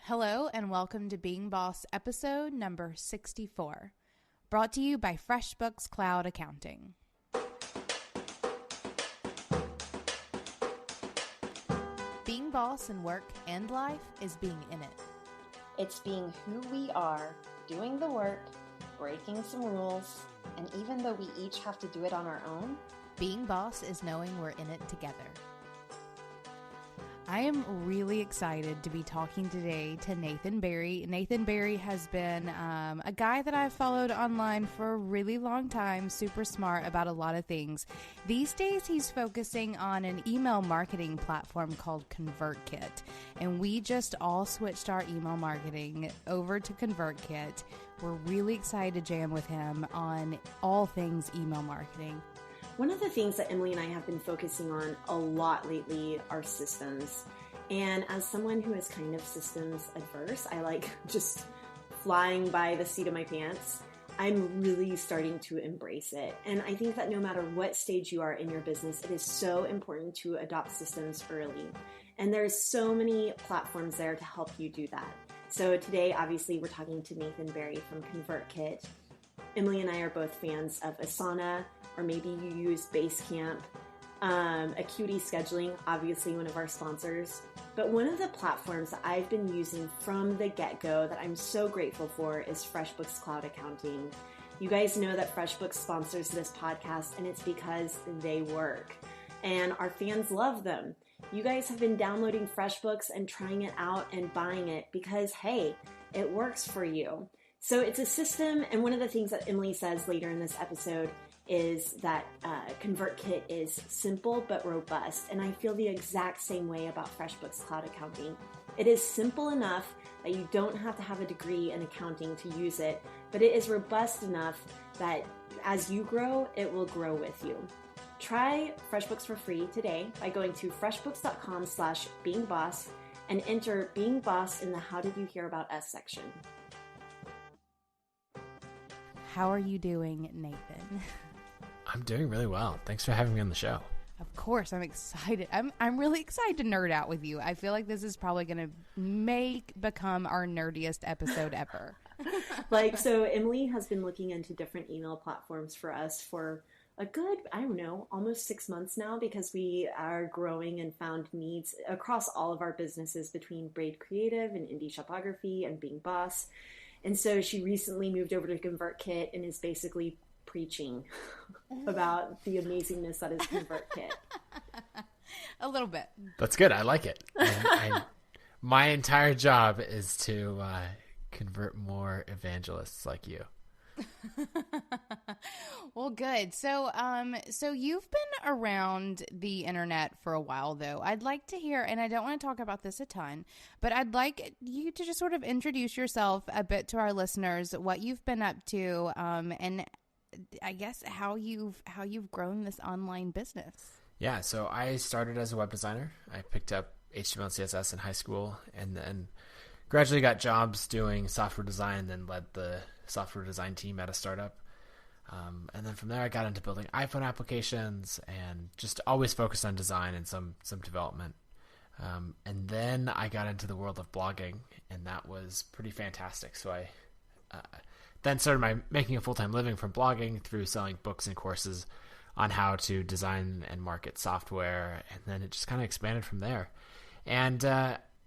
Hello and welcome to Being Boss episode number 64, brought to you by FreshBooks Cloud Accounting. Being boss in work and life is being in it. It's being who we are, doing the work, breaking some rules, and even though we each have to do it on our own, being boss is knowing we're in it together. I am really excited to be talking today to Nathan Barry. Nathan Barry has been a guy that I've followed online for a really long time, super smart about a lot of things. These days, he's focusing on an email marketing platform called Convertkit, and we just all switched our email marketing over to Convertkit. We're really excited to jam with him on all things email marketing. One of the things that Emily and I have been focusing on a lot lately are systems. And as someone who is kind of systems adverse, I like just flying by the seat of my pants. I'm really starting to embrace it. And I think that no matter what stage you are in your business, it is so important to adopt systems early. And there's so many platforms there to help you do that. So today, obviously, we're talking to Nathan Barry from Convertkit. Emily and I are both fans of Asana, or maybe you use Basecamp. Acuity Scheduling, obviously one of our sponsors. But one of the platforms that I've been using from the get-go that I'm so grateful for is FreshBooks Cloud Accounting. You guys know that FreshBooks sponsors this podcast, and it's because they work. And our fans love them. You guys have been downloading FreshBooks and trying it out and buying it because, hey, it works for you. So it's a system, and one of the things that Emily says later in this episode is that Convertkit is simple but robust, and I feel the exact same way about FreshBooks Cloud Accounting. It is simple enough that you don't have to have a degree in accounting to use it, but it is robust enough that as you grow, it will grow with you. Try FreshBooks for free today by going to freshbooks.com/beingboss and enter Being Boss in the How Did You Hear About Us section. How are you doing, Nathan? I'm doing really well. Thanks for having me on the show. Of course, I'm excited. I'm really excited to nerd out with you. I feel like this is probably going to become our nerdiest episode ever. So Emily has been looking into different email platforms for us for a good, almost 6 months now, because we are growing and found needs across all of our businesses between Braid Creative and Indie Shopography and Being Boss. And so she recently moved over to Convertkit and is basically preaching about the amazingness that is Convertkit. A little bit. That's good. I like it. My entire job is to convert more evangelists like you. Well, good. So you've been around the internet for a while, though. I'd like to hear, and I don't want to talk about this a ton, but I'd like you to just sort of introduce yourself a bit to our listeners, what you've been up to, and I guess how you've grown this online business. Yeah. So I started as a web designer. I picked up HTML and CSS in high school, and then gradually got jobs doing software design, then led the software design team at a startup. And then from there, I got into building iPhone applications and just always focused on design and some development. And then I got into the world of blogging, and that was pretty fantastic. So I then started making a full-time living from blogging through selling books and courses on how to design and market software. And then it just kind of expanded from there. And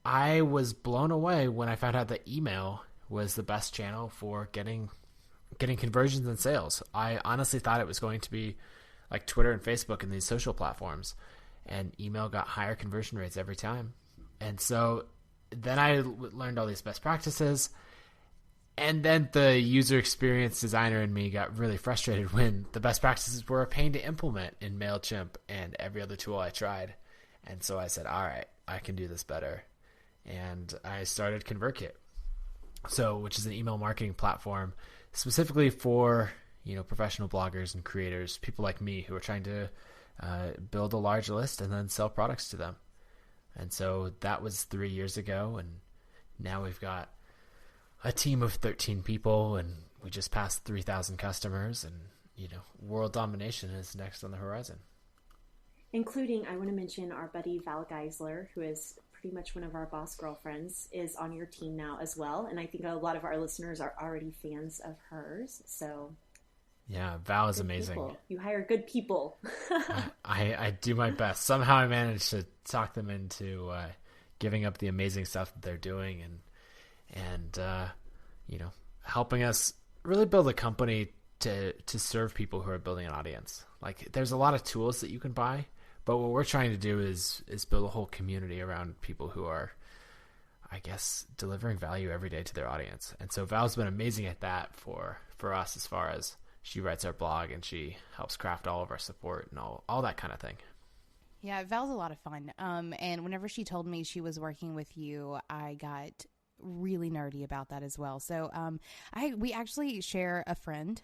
I was blown away when I found out that email was the best channel for getting conversions and sales. I honestly thought it was going to be like Twitter and Facebook and these social platforms, and email got higher conversion rates every time. And so then I learned all these best practices, and then the user experience designer in me got really frustrated when the best practices were a pain to implement in MailChimp and every other tool I tried. And so I said, all right, I can do this better. And I started Convertkit, which is an email marketing platform specifically for professional bloggers and creators, people like me who are trying to build a large list and then sell products to them. And so that was 3 years ago, and now we've got a team of 13 people, and we just passed 3,000 customers, and world domination is next on the horizon. Including, I want to mention our buddy Val Geisler, who is pretty much one of our boss girlfriends, is on your team now as well. And I think a lot of our listeners are already fans of hers. So yeah, Val is amazing. People. You hire good people. I do my best. Somehow I managed to talk them into giving up the amazing stuff that they're doing and helping us really build a company to serve people who are building an audience. Like, there's a lot of tools that you can buy, but what we're trying to do is build a whole community around people who are, I guess, delivering value every day to their audience. And so Val's been amazing at that for us, as far as she writes our blog and she helps craft all of our support and all that kind of thing. Yeah, Val's a lot of fun. And whenever she told me she was working with you, I got really nerdy about that as well. So we actually share a friend.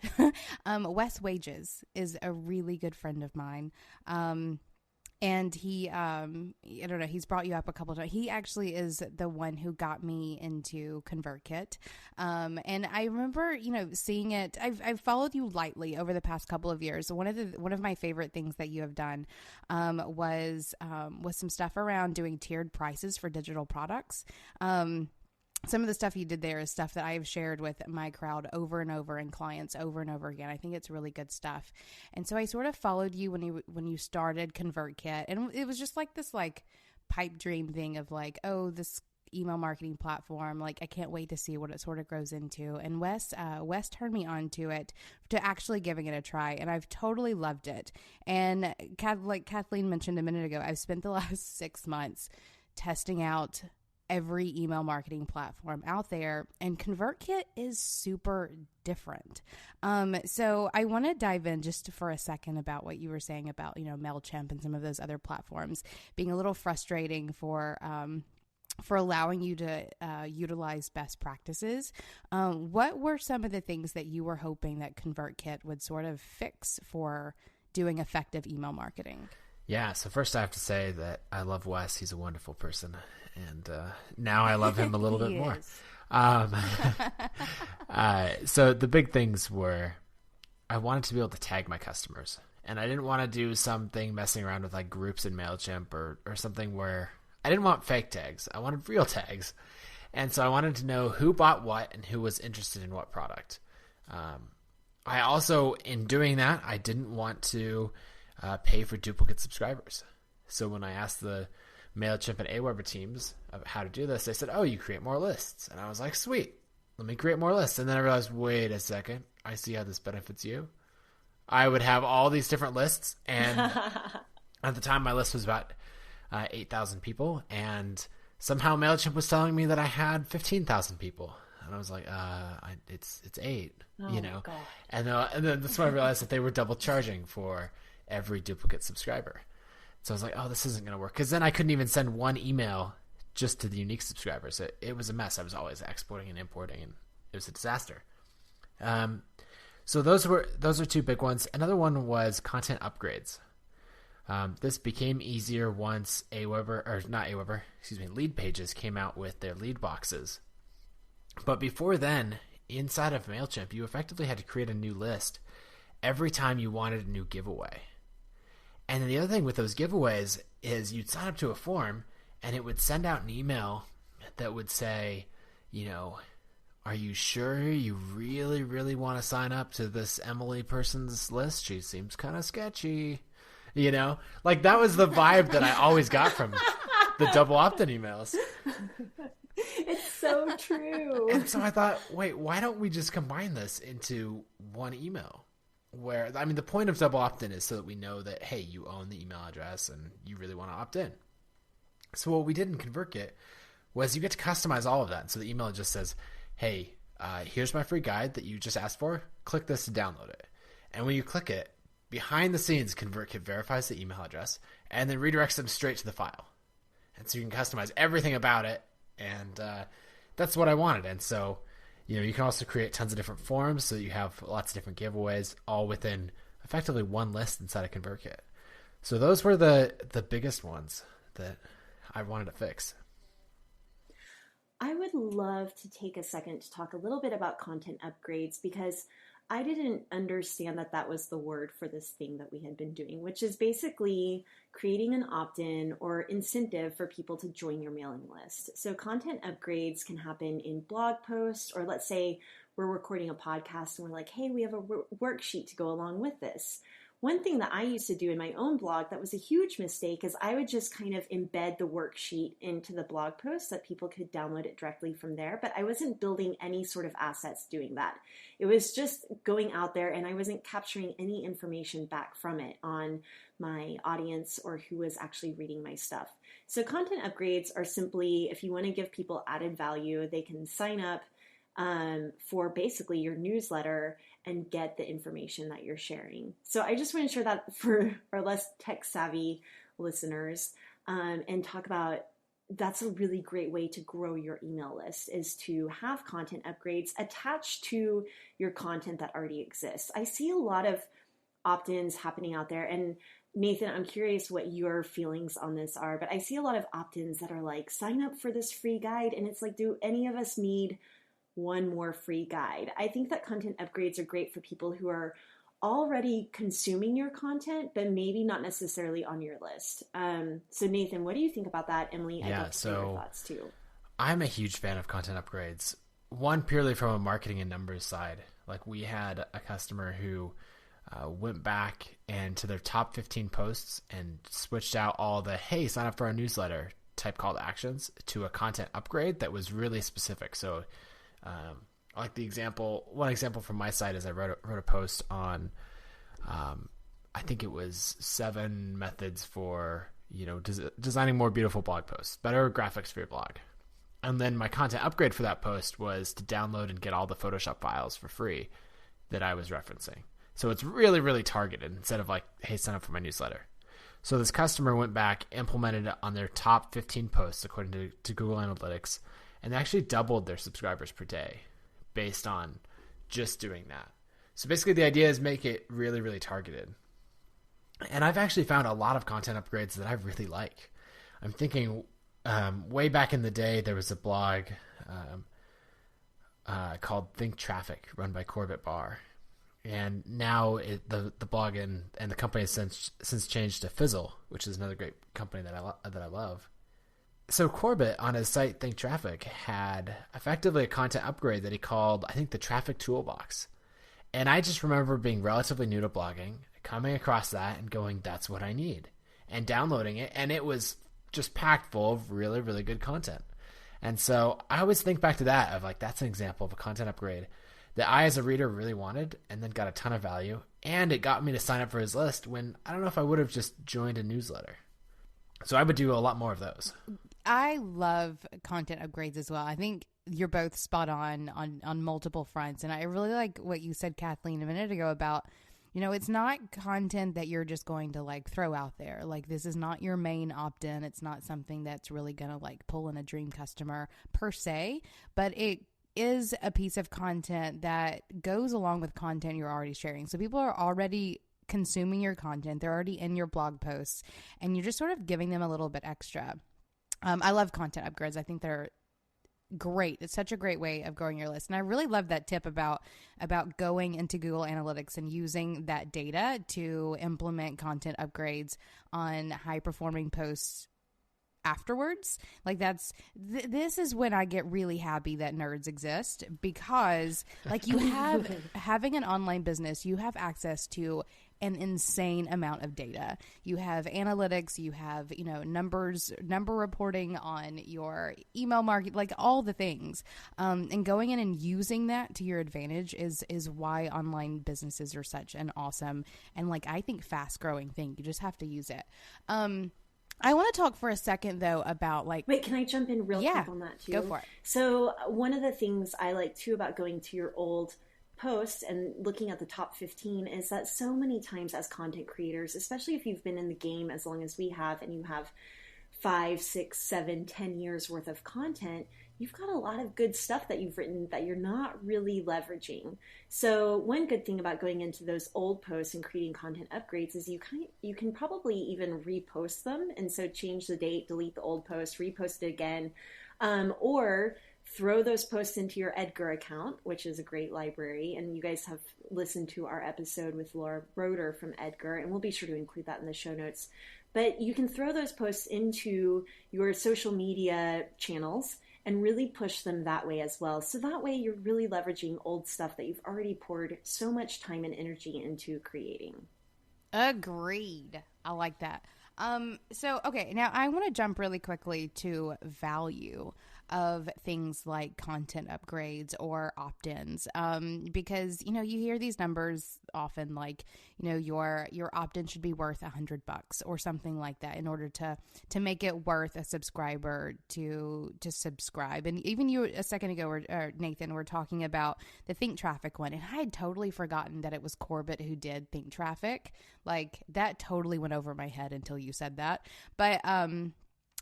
Wes Wages is a really good friend of mine. And he, I don't know, he's brought you up a couple of times. He actually is the one who got me into Convertkit. And I remember, seeing it. I've followed you lightly over the past couple of years. One of my favorite things that you have done was some stuff around doing tiered prices for digital products. Some of the stuff you did there is stuff that I have shared with my crowd over and over and clients over and over again. I think it's really good stuff. And so I sort of followed you when you started Convertkit, and it was just like this pipe dream thing of this email marketing platform. I can't wait to see what it sort of grows into. And Wes turned me on to it, to actually giving it a try. And I've totally loved it. And like Kathleen mentioned a minute ago, I've spent the last 6 months testing out every email marketing platform out there, and Convertkit is super different. So I want to dive in just for a second about what you were saying about, MailChimp and some of those other platforms being a little frustrating for allowing you to utilize best practices. What were some of the things that you were hoping that Convertkit would sort of fix for doing effective email marketing? Yeah, so first I have to say that I love Wes. He's a wonderful person. And now I love him a little bit more. So the big things were, I wanted to be able to tag my customers. And I didn't want to do something messing around with groups in MailChimp or something where I didn't want fake tags. I wanted real tags. And so I wanted to know who bought what and who was interested in what product. I also, in doing that, I didn't want to pay for duplicate subscribers. So when I asked the MailChimp and Aweber teams of how to do this, they said, oh, you create more lists. And I was like, sweet, let me create more lists. And then I realized, wait a second, I see how this benefits you. I would have all these different lists. And at the time, my list was about 8,000 people. And somehow MailChimp was telling me that I had 15,000 people. And I was like, it's 8, God. And then that's when I realized that they were double charging for every duplicate subscriber. So I was like, oh, this isn't going to work. Because then I couldn't even send one email just to the unique subscribers. It was a mess. I was always exporting and importing, and it was a disaster. So those are two big ones. Another one was content upgrades. This became easier once Lead Pages came out with their lead boxes. But before then, inside of MailChimp, you effectively had to create a new list every time you wanted a new giveaway. And then the other thing with those giveaways is you'd sign up to a form and it would send out an email that would say, are you sure you really, really want to sign up to this Emily person's list? She seems kind of sketchy. That was the vibe that I always got from the double opt-in emails. It's so true. And so I thought, wait, why don't we just combine this into one email? Where, the point of double opt-in is so that we know that, hey, you own the email address and you really want to opt in. So what we did in Convertkit was you get to customize all of that. So the email just says, hey, here's my free guide that you just asked for. Click this to download it. And when you click it, behind the scenes, Convertkit verifies the email address and then redirects them straight to the file. And so you can customize everything about it. And that's what I wanted. And so you can also create tons of different forms so that you have lots of different giveaways all within effectively one list inside of Convertkit. So those were the biggest ones that I wanted to fix. I would love to take a second to talk a little bit about content upgrades because I didn't understand that that was the word for this thing that we had been doing, which is basically creating an opt-in or incentive for people to join your mailing list. So content upgrades can happen in blog posts, or let's say we're recording a podcast and we're like, hey, we have a worksheet to go along with this. One thing that I used to do in my own blog that was a huge mistake is I would just kind of embed the worksheet into the blog post so that people could download it directly from there, but I wasn't building any sort of assets doing that. It was just going out there and I wasn't capturing any information back from it on my audience or who was actually reading my stuff. So content upgrades are simply, if you want to give people added value, they can sign up for basically your newsletter and get the information that you're sharing. So I just want to share that for our less tech savvy listeners and talk about that's a really great way to grow your email list is to have content upgrades attached to your content that already exists. I see a lot of opt-ins happening out there, and Nathan, I'm curious what your feelings on this are, but I see a lot of opt-ins that are like, sign up for this free guide, and it's like, do any of us need one more free guide? I think that content upgrades are great for people who are already consuming your content, but maybe not necessarily on your list. So Nathan, what do you think about that? Emily, I'd love to hear your thoughts too. I'm a huge fan of content upgrades. One, purely from a marketing and numbers side. Like we had a customer who went back and to their top 15 posts and switched out all the, hey, sign up for our newsletter type call to actions to a content upgrade that was really specific. So like one example from my side is I wrote a post on, I think it was 7 methods for, designing more beautiful blog posts, better graphics for your blog. And then my content upgrade for that post was to download and get all the Photoshop files for free that I was referencing. So it's really, really targeted instead of like, hey, sign up for my newsletter. So this customer went back, implemented it on their top 15 posts according to Google Analytics, and they actually doubled their subscribers per day based on just doing that. So basically the idea is make it really, really targeted. And I've actually found a lot of content upgrades that I really like. I'm thinking way back in the day, there was a blog called Think Traffic run by Corbett Barr. And now the blog and the company has since changed to Fizzle, which is another great company that I love. So Corbett on his site Think Traffic had effectively a content upgrade that he called, I think, the Traffic Toolbox. And I just remember being relatively new to blogging, coming across that and going, that's what I need, and downloading it. And it was just packed full of really, really good content. And so I always think back to that of like, that's an example of a content upgrade that I as a reader really wanted and then got a ton of value. And it got me to sign up for his list when I don't know if I would have just joined a newsletter. So I would do a lot more of those. I love content upgrades as well. I think you're both spot on multiple fronts. And I really like what you said, Kathleen, a minute ago about, it's not content that you're just going to like throw out there. Like this is not your main opt-in. It's not something that's really going to like pull in a dream customer per se, but it is a piece of content that goes along with content you're already sharing. So people are already consuming your content. They're already in your blog posts and you're just sort of giving them a little bit extra. I love content upgrades. I think they're great. It's such a great way of growing your list. And I really love that tip about going into Google Analytics and using that data to implement content upgrades on high performing posts afterwards. Like this is when I get really happy that nerds exist, because like you have having an online business, you have access to an insane amount of data. You have analytics, you have, number reporting on your email market, like all the things. And going in and using that to your advantage is why online businesses are such an awesome and like, I think fast growing thing. You just have to use it. I want to talk for a second though about like, wait, can I jump in real quick on that too? Go for it. So one of the things I like too about going to your old posts and looking at the top 15 is that so many times as content creators, especially if you've been in the game as long as we have and you have 5, 6, 7, 10 years worth of content, you've got a lot of good stuff that you've written that you're not really leveraging. So one good thing about going into those old posts and creating content upgrades is you can probably even repost them. And so change the date, delete the old post, repost it again, or throw those posts into your Edgar account, which is a great library. And you guys have listened to our episode with Laura Broder from Edgar, and we'll be sure to include that in the show notes. But you can throw those posts into your social media channels and really push them that way as well. So that way you're really leveraging old stuff that you've already poured so much time and energy into creating. Agreed. I like that. Okay, now I want to jump really quickly to value of things like content upgrades or opt-ins, because you hear these numbers often, like your opt-in should be worth $100 or something like that in order to make it worth a subscriber to subscribe. And even you a second ago, or Nathan, were talking about the Think Traffic one, and I had totally forgotten that it was Corbett who did Think Traffic. Like, that totally went over my head until you said that. But I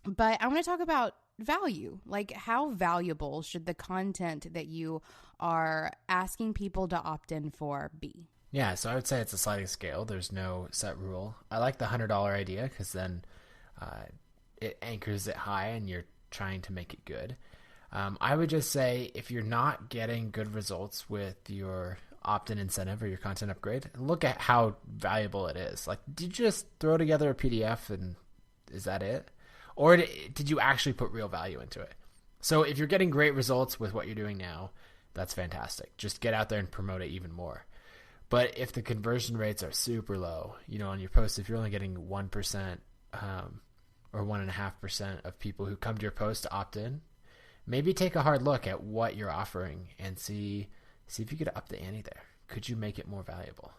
want to talk about value. Like, how valuable should the content that you are asking people to opt in for be? Yeah, so I would say it's a sliding scale. There's no set rule. I like the $100 idea because then it anchors it high and you're trying to make it good. I would just say if you're not getting good results with your opt-in incentive or your content upgrade, look at how valuable it is. Like, did you just throw together a PDF and is that it? Or did you actually put real value into it? So if you're getting great results with what you're doing now, that's fantastic. Just get out there and promote it even more. But if the conversion rates are super low, on your posts, if you're only getting 1% or 1.5% of people who come to your post to opt in, maybe take a hard look at what you're offering and see if you could up the ante there. Could you make it more valuable?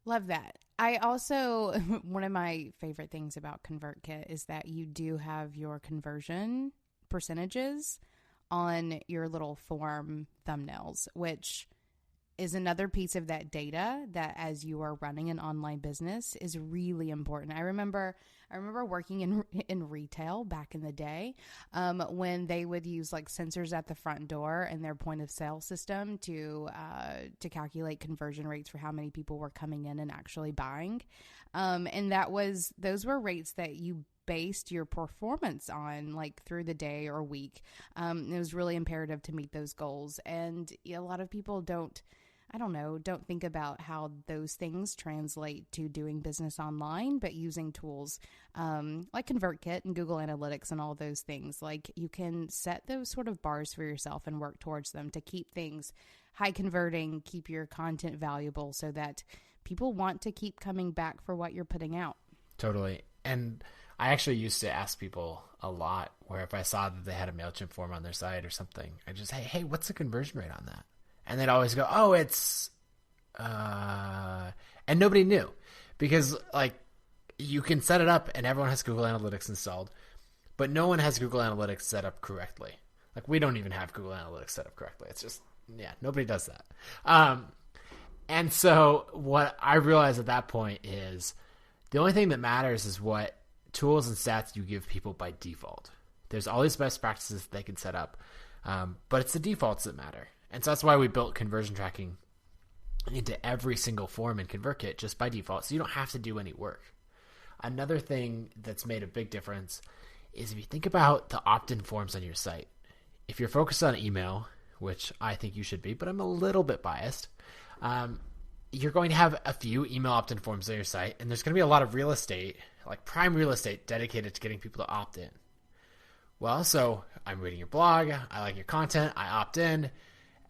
Love that. I also, one of my favorite things about Convertkit is that you do have your conversion percentages on your little form thumbnails, which is another piece of that data that, as you are running an online business, is really important. I remember working in retail back in the day, when they would use like sensors at the front door and their point of sale system to calculate conversion rates for how many people were coming in and actually buying, and those were rates that you based your performance on, like through the day or week. It was really imperative to meet those goals, and a lot of people don't think about how those things translate to doing business online, but using tools like Convertkit and Google Analytics and all those things. Like, you can set those sort of bars for yourself and work towards them to keep things high converting, keep your content valuable so that people want to keep coming back for what you're putting out. Totally. And I actually used to ask people a lot where if I saw that they had a MailChimp form on their site or something, I just, hey, what's the conversion rate on that? And they'd always go, oh, it's, and nobody knew because like you can set it up and everyone has Google Analytics installed, but no one has Google Analytics set up correctly. Like, we don't even have Google Analytics set up correctly. It's just, nobody does that. And so what I realized at that point is the only thing that matters is what tools and stats you give people by default. There's all these best practices that they can set up, but it's the defaults that matter. And so that's why we built conversion tracking into every single form in Convertkit just by default, so you don't have to do any work. Another thing that's made a big difference is if you think about the opt-in forms on your site. If you're focused on email, which I think you should be, but I'm a little bit biased, you're going to have a few email opt-in forms on your site, and there's going to be a lot of real estate, like prime real estate, dedicated to getting people to opt in. Well, so I'm reading your blog, I like your content, I opt in,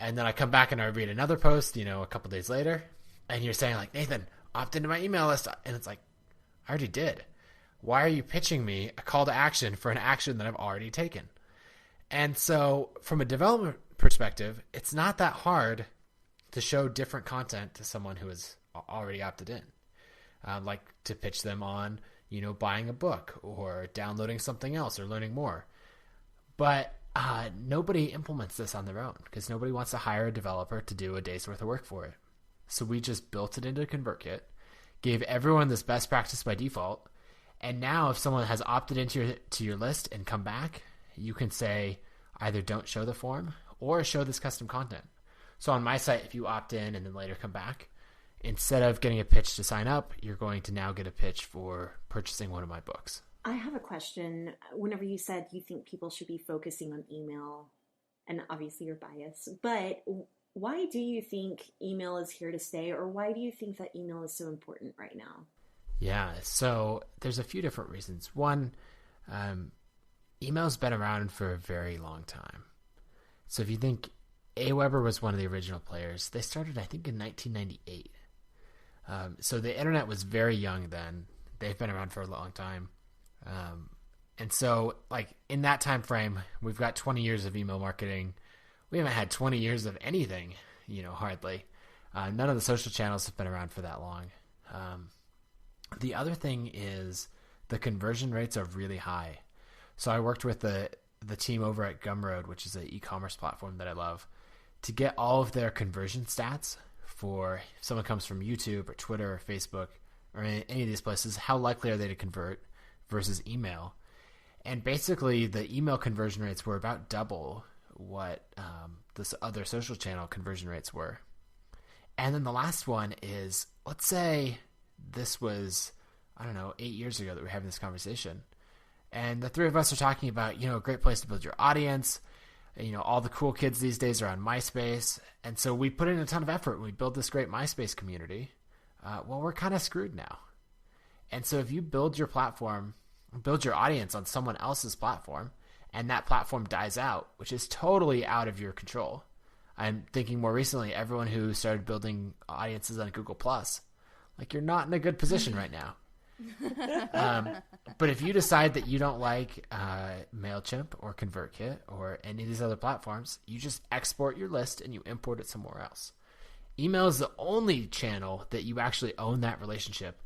and then I come back and I read another post, a couple days later, and you're saying like, Nathan, opt into my email list. And it's like, I already did. Why are you pitching me a call to action for an action that I've already taken? And so from a development perspective, it's not that hard to show different content to someone who has already opted in. Like to pitch them on, buying a book or downloading something else or learning more. But nobody implements this on their own because nobody wants to hire a developer to do a day's worth of work for it. So we just built it into Convertkit, gave everyone this best practice by default, and now if someone has opted into your list and come back, you can say either don't show the form or show this custom content. So on my site, if you opt in and then later come back, instead of getting a pitch to sign up, you're going to now get a pitch for purchasing one of my books. I have a question. Whenever you said you think people should be focusing on email and obviously you're biased, but why do you think email is here to stay, or why do you think that email is so important right now? Yeah, so there's a few different reasons. One, email's been around for a very long time. So if you think AWeber was one of the original players, they started, I think, in 1998. So the internet was very young then. They've been around for a long time. And so, like, in that time frame, we've got 20 years of email marketing. We haven't had 20 years of anything, hardly. None of the social channels have been around for that long. The other thing is the conversion rates are really high. So I worked with the team over at Gumroad, which is an e-commerce platform that I love, to get all of their conversion stats for if someone comes from YouTube or Twitter or Facebook or any of these places, how likely are they to convert versus email. And basically the email conversion rates were about double what this other social channel conversion rates were. And then the last one is, let's say this was, 8 years ago that we're having this conversation. And the three of us are talking about, a great place to build your audience. All the cool kids these days are on MySpace. And so we put in a ton of effort and we built this great MySpace community. Well, we're kind of screwed now. And so if you build your platform, build your audience on someone else's platform, and that platform dies out, which is totally out of your control. I'm thinking more recently, everyone who started building audiences on Google+, you're not in a good position right now. But if you decide that you don't like MailChimp or Convertkit or any of these other platforms, you just export your list and you import it somewhere else. Email is the only channel that you actually own that relationship.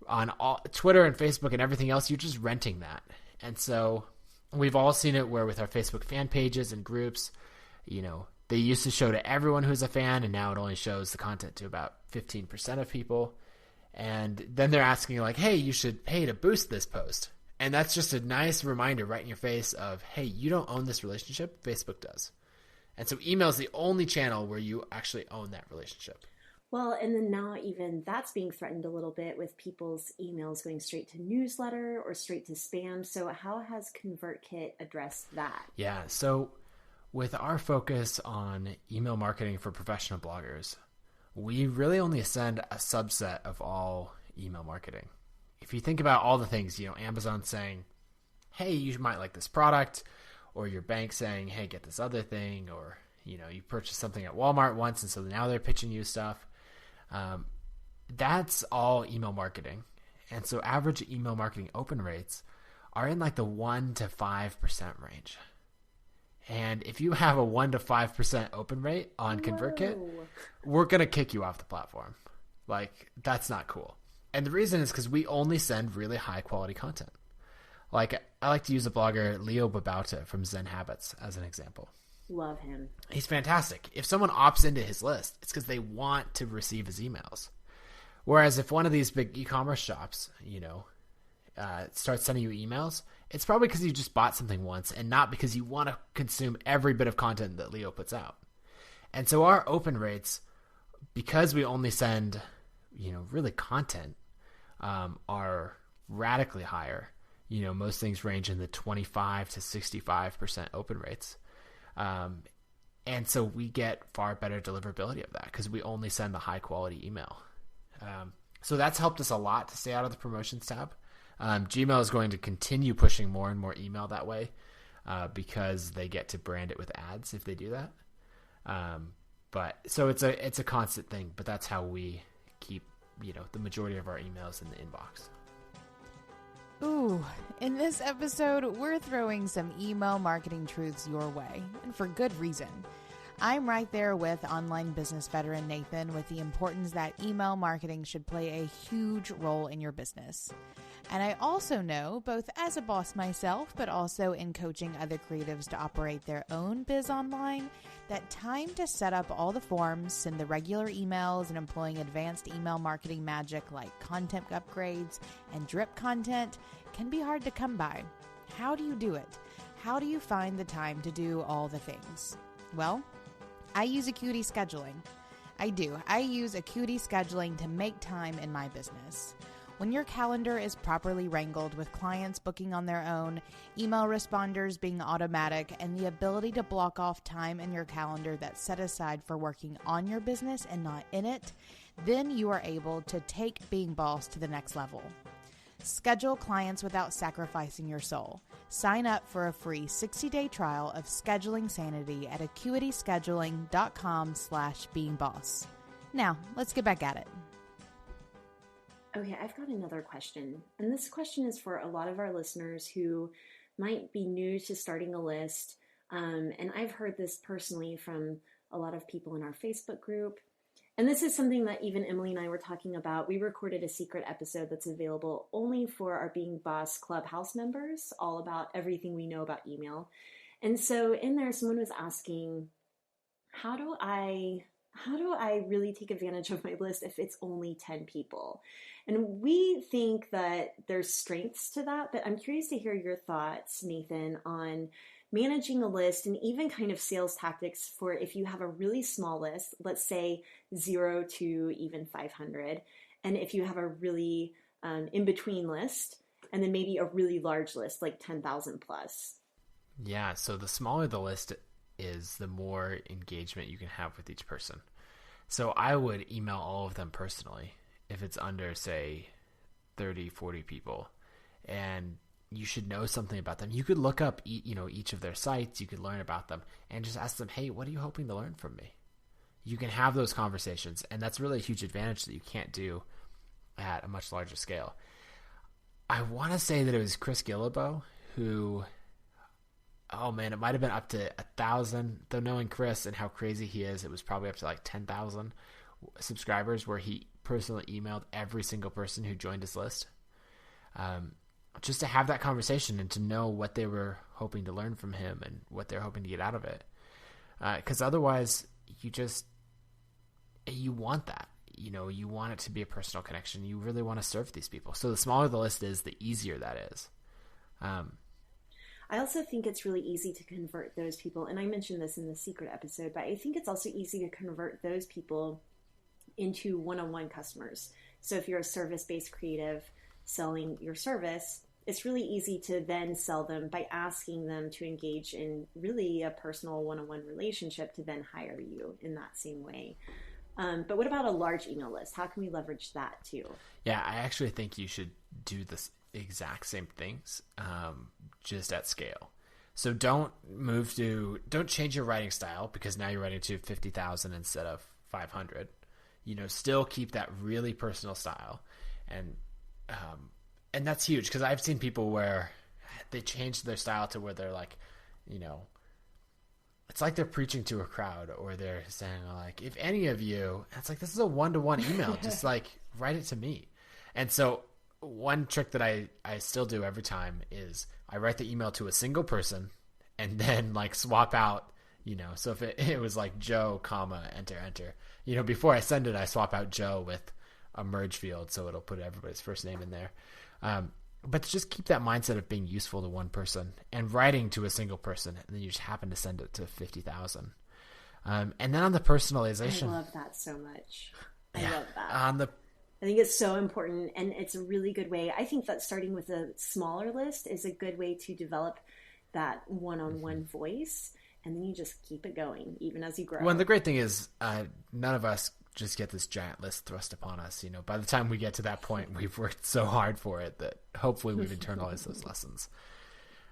On all Twitter and Facebook and everything else, you're just renting that. And so we've all seen it where with our Facebook fan pages and groups, they used to show to everyone who's a fan, and now it only shows the content to about 15% of people. And then they're asking hey, you should pay to boost this post. And that's just a nice reminder right in your face of, hey, you don't own this relationship. Facebook does. And so email is the only channel where you actually own that relationship. Well, and then now even that's being threatened a little bit with people's emails going straight to newsletter or straight to spam. So how has Convertkit addressed that? Yeah, so with our focus on email marketing for professional bloggers, we really only send a subset of all email marketing. If you think about all the things, Amazon saying, hey, you might like this product, or your bank saying, hey, get this other thing, or, you purchased something at Walmart once, and so now they're pitching you stuff. That's all email marketing. And so average email marketing open rates are in the 1 to 5% range. And if you have a 1 to 5% open rate on ConvertKit, we're going to kick you off the platform. That's not cool. And the reason is because we only send really high quality content. I like to use a blogger, Leo Babauta from Zen Habits as an example. Love him. He's fantastic. If someone opts into his list, it's because they want to receive his emails. Whereas if one of these big e-commerce shops, starts sending you emails, it's probably because you just bought something once and not because you want to consume every bit of content that Leo puts out. And so our open rates, because we only send, really content, are radically higher. Most things range in the 25 to 65% open rates. And so we get far better deliverability of that because we only send the high quality email. So that's helped us a lot to stay out of the promotions tab. Gmail is going to continue pushing more and more email that way because they get to brand it with ads if they do that. But so it's a constant thing, but that's how we keep, the majority of our emails in the inbox. Ooh, in this episode, we're throwing some email marketing truths your way, and for good reason. I'm right there with online business veteran Nathan with the importance that email marketing should play a huge role in your business. And I also know, both as a boss myself, but also in coaching other creatives to operate their own biz online, that time to set up all the forms, send the regular emails, and employing advanced email marketing magic like content upgrades and drip content can be hard to come by. How do you do it? How do you find the time to do all the things? Well, I use Acuity Scheduling. I do. I use Acuity Scheduling to make time in my business. When your calendar is properly wrangled with clients booking on their own, email responders being automatic, and the ability to block off time in your calendar that's set aside for working on your business and not in it, then you are able to take being boss to the next level. Schedule clients without sacrificing your soul. Sign up for a free 60-day trial of Scheduling Sanity at acuityscheduling.com/beingboss. Now, let's get back at it. Okay, I've got another question. And this question is for a lot of our listeners who might be new to starting a list. And I've heard this personally from a lot of people in our Facebook group. And this is something that even Emily and I were talking about. We recorded a secret episode that's available only for our Being Boss Clubhouse members, all about everything we know about email. And so in there, someone was asking, how do I really take advantage of my list if it's only 10 people? And we think that there's strengths to that, but I'm curious to hear your thoughts, Nathan, on managing a list and even kind of sales tactics for if you have a really small list, let's say 0 to even 500, and if you have a really in-between list, and then maybe a really large list, like 10,000 plus. Yeah, so the smaller the list is, the more engagement you can have with each person. So I would email all of them personally if it's under, say, 30, 40 people, and you should know something about them. You could look up each of their sites, you could learn about them, and just ask them, hey, what are you hoping to learn from me? You can have those conversations, and that's really a huge advantage that you can't do at a much larger scale. I want to say that it was Chris Gillibo who, oh man, it might have been up to 1,000, though knowing Chris and how crazy he is, it was probably up to like 10,000 subscribers, where he personally emailed every single person who joined his list, just to have that conversation and to know what they were hoping to learn from him and what they're hoping to get out of it. Because otherwise, you want that. You want it to be a personal connection. You really want to serve these people. So the smaller the list is, the easier that is. I also think it's really easy to convert those people, and I mentioned this in the secret episode, but I think it's also easy to convert those people into one-on-one customers. So if you're a service-based creative selling your service, it's really easy to then sell them by asking them to engage in really a personal one-on-one relationship to then hire you in that same way. But what about a large email list? How can we leverage that too? Yeah, I actually think you should do this exact same things, just at scale. So don't change your writing style because now you're writing to 50,000 instead of 500. Still keep that really personal style, and that's huge because I've seen people where they change their style to where they're like, it's like they're preaching to a crowd, or they're saying like, if any of you, it's like, this is a one-to-one email, just like write it to me. And so one trick that I still do every time is I write the email to a single person and then like swap out, so if it was like Joe, enter, before I send it, I swap out Joe with a merge field. So it'll put everybody's first name in there. But to just keep that mindset of being useful to one person and writing to a single person, and then you just happen to send it to 50,000. And then on the personalization. I love that so much. I Yeah, love that. I think it's so important, and it's a really good way. I think that starting with a smaller list is a good way to develop that one-on-one voice, and then you just keep it going even as you grow. Well, and the great thing is none of us just get this giant list thrust upon us. By the time we get to that point, we've worked so hard for it that hopefully we've internalized those lessons.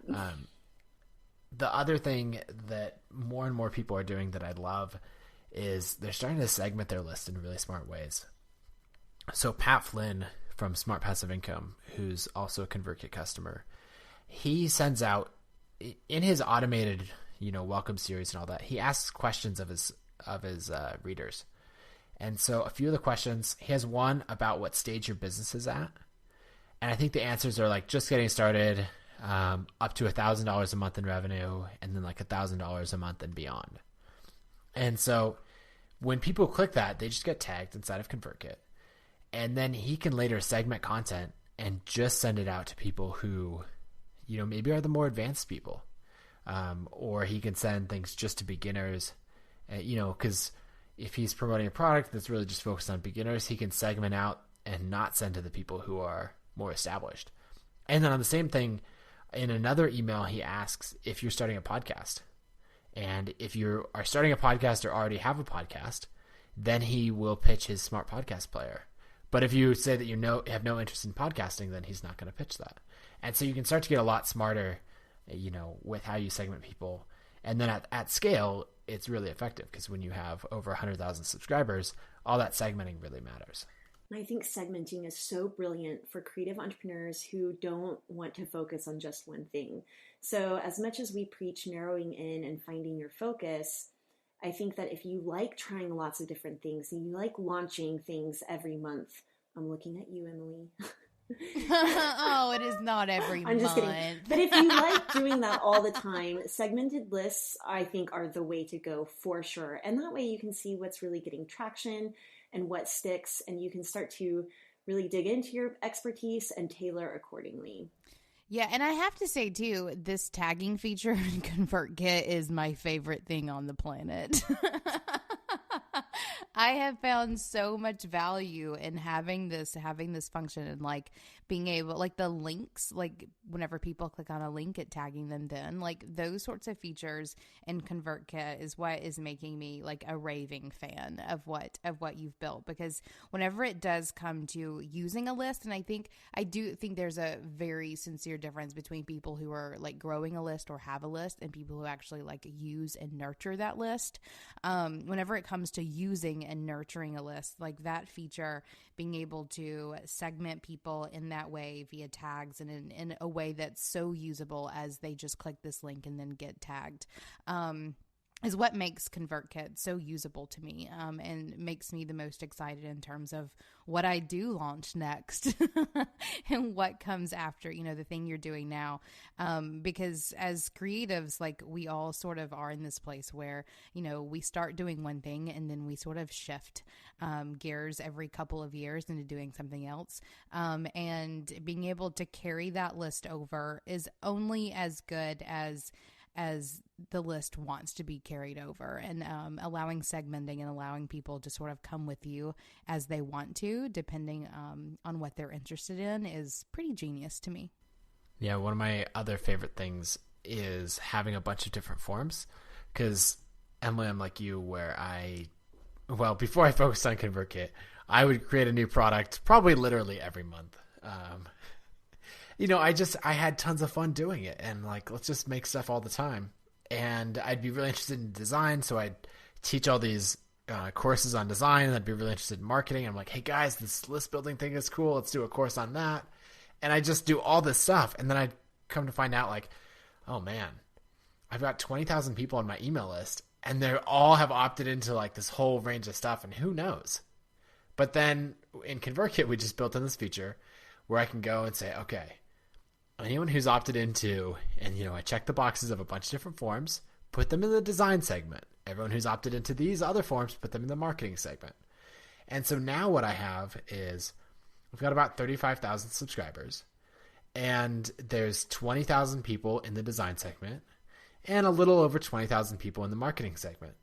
The other thing that more and more people are doing that I love is they're starting to segment their list in really smart ways. So Pat Flynn from Smart Passive Income, who's also a Convertkit customer, he sends out in his automated, welcome series and all that, he asks questions of his readers. And so a few of the questions, he has one about what stage your business is at. And I think the answers are like just getting started, up to $1,000 a month in revenue, and then like $1,000 a month and beyond. And so when people click that, they just get tagged inside of Convertkit. And then he can later segment content and just send it out to people who, maybe are the more advanced people. Or he can send things just to beginners, because if he's promoting a product that's really just focused on beginners, he can segment out and not send to the people who are more established. And then on the same thing, in another email, he asks if you're starting a podcast. And if you are starting a podcast or already have a podcast, then he will pitch his smart podcast player. But if you say that you have no interest in podcasting, then he's not going to pitch that. And so you can start to get a lot smarter, with how you segment people. And then at scale, it's really effective because when you have over 100,000 subscribers, all that segmenting really matters. I think segmenting is so brilliant for creative entrepreneurs who don't want to focus on just one thing. So as much as we preach narrowing in and finding your focus, I think that if you like trying lots of different things and you like launching things every month, I'm looking at you, Emily. Oh, it is not every month. I'm just kidding. But if you like doing that all the time, segmented lists, I think, are the way to go for sure. And that way you can see what's really getting traction and what sticks, and you can start to really dig into your expertise and tailor accordingly. Yeah, and I have to say, too, this tagging feature in Convertkit is my favorite thing on the planet. I have found so much value in having this function and like being able, like the links, like whenever people click on a link, it tagging them then, like those sorts of features in Convertkit is what is making me like a raving fan of what you've built, because whenever it does come to using a list, and I do think there's a very sincere difference between people who are like growing a list or have a list and people who actually like use and nurture that list. Whenever it comes to using and nurturing a list, like that feature, being able to segment people in that way via tags and in a way that's so usable as they just click this link and then get tagged, is what makes Convertkit so usable to me, and makes me the most excited in terms of what I do launch next and what comes after, the thing you're doing now. Because as creatives, like we all sort of are in this place where, we start doing one thing and then we sort of shift gears every couple of years into doing something else. And being able to carry that list over is only as good as the list wants to be carried over, and allowing segmenting and allowing people to sort of come with you as they want to, depending on what they're interested in, is pretty genius to me. Yeah, one of my other favorite things is having a bunch of different forms, because Emily, I'm like you, where before I focused on Convertkit, I would create a new product probably literally every month. I had tons of fun doing it, and like, let's just make stuff all the time. And I'd be really interested in design, so I'd teach all these courses on design, and I'd be really interested in marketing. I'm like, hey guys, this list building thing is cool. Let's do a course on that. And I just do all this stuff. And then I'd come to find out like, oh man, I've got 20,000 people on my email list, and they all have opted into like this whole range of stuff, and who knows? But then in Convertkit, we just built in this feature where I can go and say, okay, anyone who's opted into, and I check the boxes of a bunch of different forms, put them in the design segment. Everyone who's opted into these other forms, put them in the marketing segment. And so now what I have is we've got about 35,000 subscribers, and there's 20,000 people in the design segment and a little over 20,000 people in the marketing segment.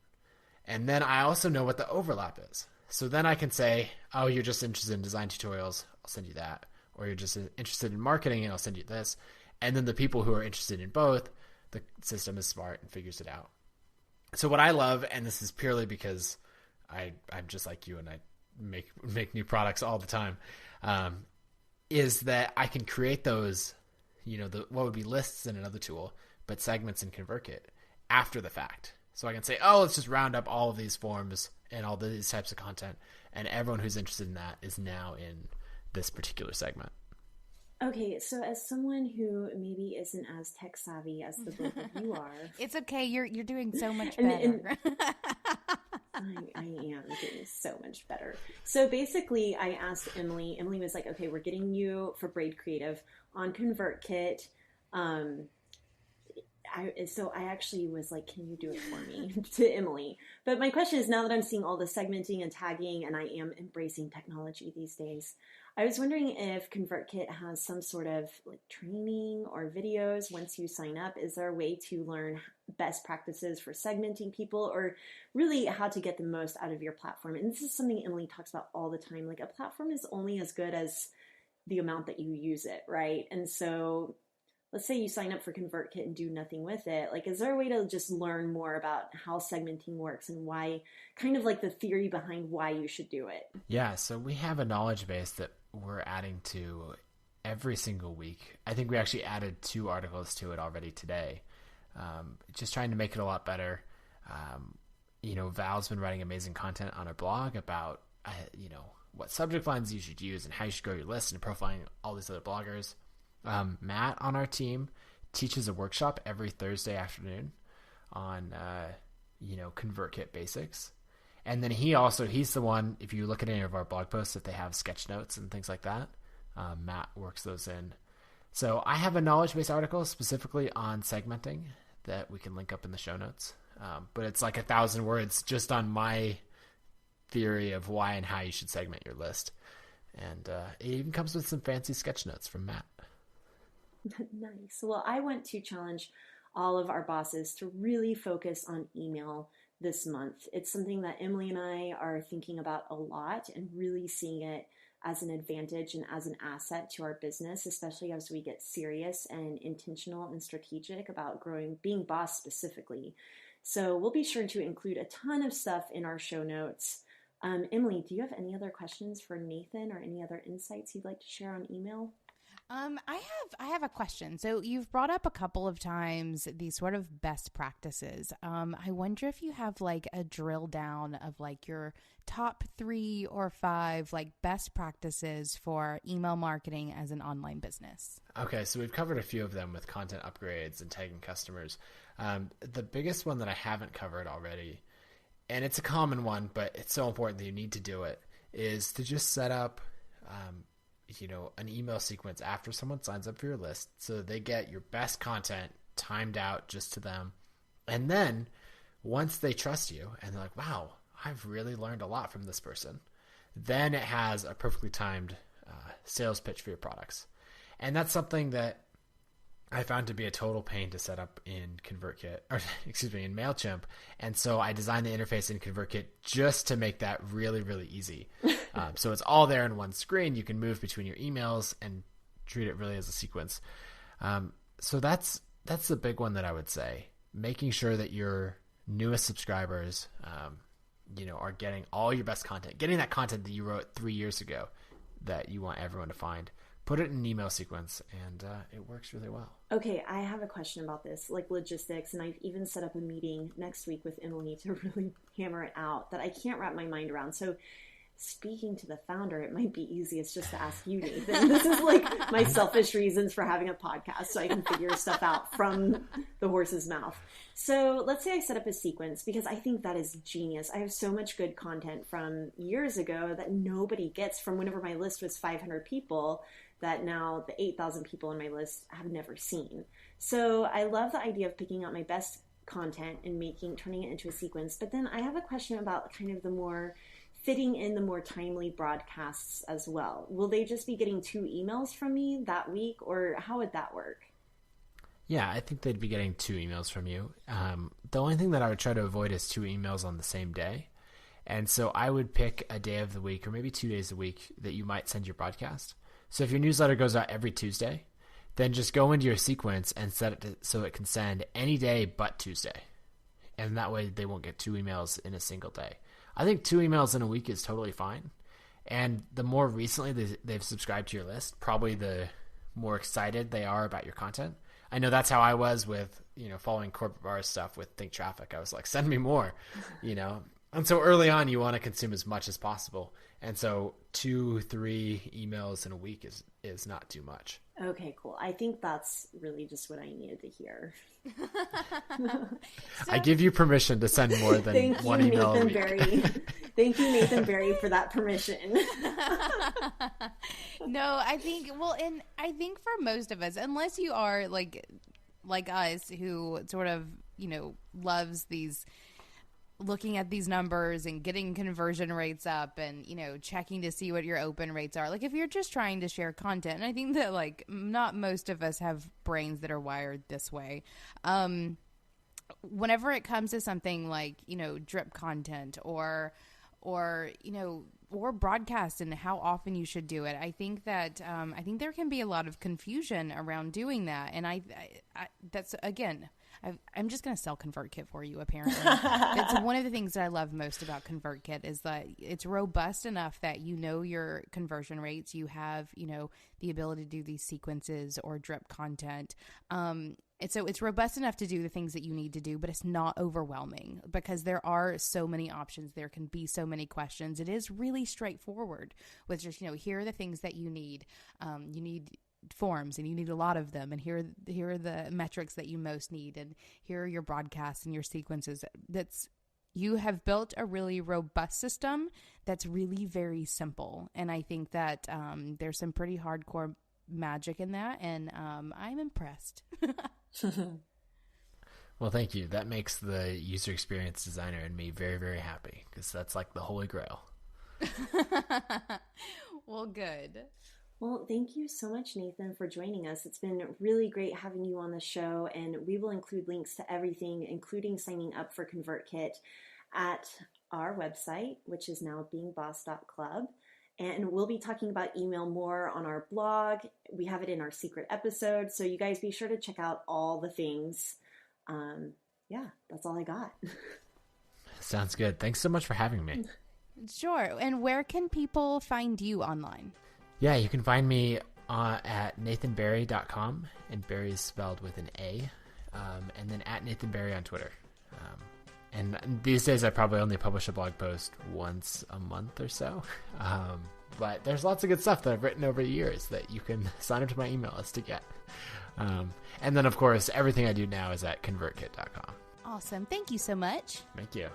And then I also know what the overlap is. So then I can say, oh, you're just interested in design tutorials, I'll send you that. Or you're just interested in marketing, and I'll send you this. And then the people who are interested in both, the system is smart and figures it out. So what I love, and this is purely because I'm just like you and I make new products all the time, is that I can create those, what would be lists in another tool, but segments in Convertkit after the fact. So I can say, oh, let's just round up all of these forms and all these types of content, and everyone who's interested in that is now in this particular segment. Okay, so as someone who maybe isn't as tech savvy as the both of you are, it's okay. You're doing so much better. I am doing so much better. So basically, I asked Emily. Emily was like, "Okay, we're getting you for Braid Creative on Convertkit." So I actually was like, can you do it for me to Emily? But my question is, now that I'm seeing all the segmenting and tagging and I am embracing technology these days, I was wondering if ConvertKit has some sort of like training or videos once you sign up. Is there a way to learn best practices for segmenting people, or really how to get the most out of your platform? And this is something Emily talks about all the time. Like, a platform is only as good as the amount that you use it, right? And so let's say you sign up for ConvertKit and do nothing with it. Like, is there a way to just learn more about how segmenting works and why, kind of like the theory behind why you should do it? Yeah, so we have a knowledge base that we're adding to every single week. I think we actually added 2 articles to it already today. Just trying to make it a lot better. Val's been writing amazing content on her blog about, what subject lines you should use and how you should grow your list, and profiling all these other bloggers. Matt on our team teaches a workshop every Thursday afternoon on, ConvertKit basics. And then he's the one, if you look at any of our blog posts, if they have sketch notes and things like that, Matt works those in. So I have a knowledge base article specifically on segmenting that we can link up in the show notes. But it's like 1,000 words just on my theory of why and how you should segment your list. And it even comes with some fancy sketch notes from Matt. Nice. Well, I want to challenge all of our bosses to really focus on email this month. It's something that Emily and I are thinking about a lot and really seeing it as an advantage and as an asset to our business, especially as we get serious and intentional and strategic about growing, being boss specifically. So we'll be sure to include a ton of stuff in our show notes. Emily, do you have any other questions for Nathan or any other insights you'd like to share on email? I have a question. So you've brought up a couple of times these sort of best practices. I wonder if you have like a drill down of like your top 3 or 5 like best practices for email marketing as an online business. Okay, so we've covered a few of them with content upgrades and tagging customers. The biggest one that I haven't covered already, and it's a common one, but it's so important that you need to do it, is to just set up an email sequence after someone signs up for your list, so they get your best content timed out just to them. And then once they trust you and they're like, wow, I've really learned a lot from this person, then it has a perfectly timed sales pitch for your products. And that's something that I found to be a total pain to set up in in MailChimp. And so I designed the interface in ConvertKit just to make that really, really easy. So it's all there in one screen. You can move between your emails and treat it really as a sequence. So that's the big one that I would say. Making sure that your newest subscribers, are getting all your best content, getting that content that you wrote 3 years ago that you want everyone to find. Put it in an email sequence, and it works really well. Okay, I have a question about this, like logistics, and I've even set up a meeting next week with Emily to really hammer it out that I can't wrap my mind around. So speaking to the founder, it might be easiest just to ask you, Nathan. This is like my selfish reasons for having a podcast, so I can figure stuff out from the horse's mouth. So let's say I set up a sequence, because I think that is genius. I have so much good content from years ago that nobody gets, from whenever my list was 500 people, that now the 8,000 people on my list have never seen. So I love the idea of picking out my best content and turning it into a sequence. But then I have a question about kind of the more fitting in the more timely broadcasts as well. Will they just be getting 2 emails from me that week, or how would that work? Yeah, I think they'd be getting 2 emails from you. The only thing that I would try to avoid is 2 emails on the same day. And so I would pick a day of the week, or maybe 2 days a week, that you might send your broadcast. So if your newsletter goes out every Tuesday, then just go into your sequence and set it so it can send any day but Tuesday. And that way they won't get 2 emails in a single day. I think 2 emails in a week is totally fine. And the more recently they've subscribed to your list, probably the more excited they are about your content. I know that's how I was with, following corporate bar stuff with Think Traffic. I was like, send me more, And so early on, you want to consume as much as possible. And so 2-3 emails in a week is not too much. Okay, cool. I think that's really just what I needed to hear. I give you permission to send more than one email a week. Thank you, Nathan Barry, for that permission. No, I think for most of us, unless you are like us, who sort of, loves these looking at these numbers and getting conversion rates up and, checking to see what your open rates are. Like if you're just trying to share content, and I think that like not most of us have brains that are wired this way. Whenever it comes to something like, drip content or broadcast and how often you should do it, I think that I think there can be a lot of confusion around doing that. And I that's, again, I'm just going to sell Convertkit for you, apparently. That's one of the things that I love most about Convertkit is that it's robust enough that your conversion rates. You have, the ability to do these sequences or drip content. And so it's robust enough to do the things that you need to do, but it's not overwhelming because there are so many options. There can be so many questions. It is really straightforward with just, here are the things that you need. You need forms and you need a lot of them, and here are the metrics that you most need, and here are your broadcasts and your sequences. You have built a really robust system that's really very simple, and I think that there's some pretty hardcore magic in that, and I'm impressed. Well, thank you. That makes the user experience designer and me very, very happy because that's like the holy grail. Well, good. Well, thank you so much, Nathan, for joining us. It's been really great having you on the show, and we will include links to everything, including signing up for Convertkit at our website, which is now beingboss.club. And we'll be talking about email more on our blog. We have it in our secret episode, so you guys be sure to check out all the things. Yeah, that's all I got. Sounds good. Thanks so much for having me. Sure. And where can people find you online? Yeah, you can find me at nathanbarry.com, and Barry is spelled with an A, and then at Nathan Barry on Twitter. And these days I probably only publish a blog post once a month or so, but there's lots of good stuff that I've written over the years that you can sign up to my email list to get. And then, of course, everything I do now is at convertkit.com. Awesome. Thank you so much. Thank you.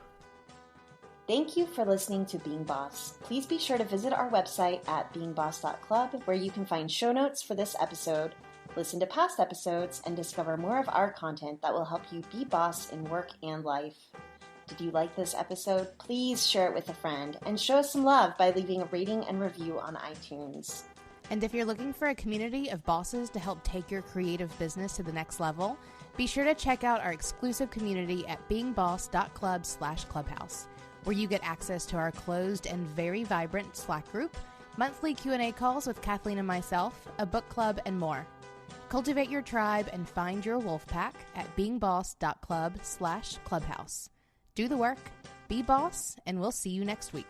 Thank you for listening to Being Boss. Please be sure to visit our website at beingboss.club, where you can find show notes for this episode, listen to past episodes, and discover more of our content that will help you be boss in work and life. Did you like this episode? Please share it with a friend and show us some love by leaving a rating and review on iTunes. And if you're looking for a community of bosses to help take your creative business to the next level, be sure to check out our exclusive community at beingboss.club/clubhouse, where you get access to our closed and very vibrant Slack group, monthly Q&A calls with Kathleen and myself, a book club, and more. Cultivate your tribe and find your wolf pack at beingboss.club/clubhouse. Do the work, be boss, and we'll see you next week.